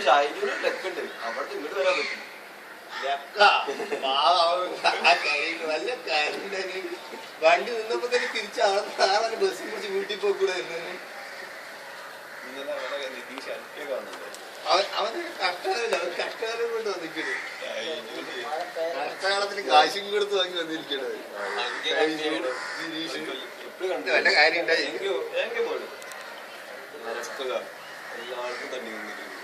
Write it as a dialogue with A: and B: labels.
A: ഷൈനിന് ലെക്കുണ്ട് അവിടെ ഇങ്ങോട്ട് വരാൻ പറ്റും
B: നല്ല കാര്യം വണ്ടി നിന്നപ്പോ തന്നെ തിരിച്ച് ആളെ ബസ്സിൽ പിടിച്ച് വീട്ടിൽ പോയിക്കൂടെ അവന് കഷ്ടകാലം കഷ്ടകാലം കൊണ്ട് വന്നിരിക്കണേ കഷ്ടകാലത്തിന് കാശും കൊടുത്ത് വാങ്ങി വന്നിരിക്കണേ വല്ല കാര്യം ഉണ്ടായി
A: എല്ലാവർക്കും തന്നെ